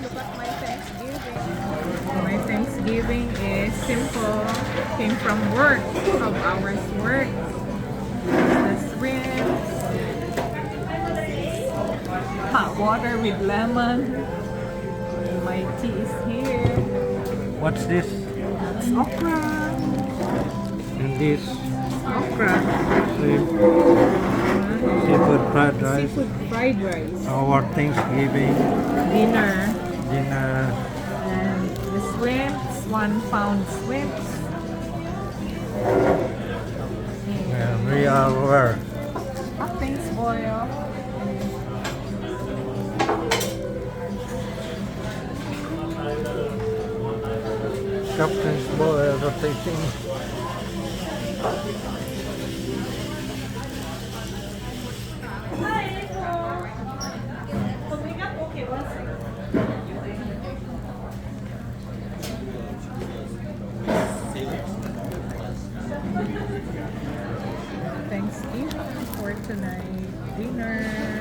Look at my Thanksgiving. My Thanksgiving is simple. Came from work. 12 hours work. The shrimp. Hot water with lemon. My tea is here. What's this? It's okra. And this Okra. shrimp, seafood fried rice. Seafood fried rice. Our Thanksgiving Dinner. dinner. And the shrimps. 1 pound shrimps. And we are where? Nothing's oil. Captain's boy rotating. Thanksgiving for tonight. Dinner.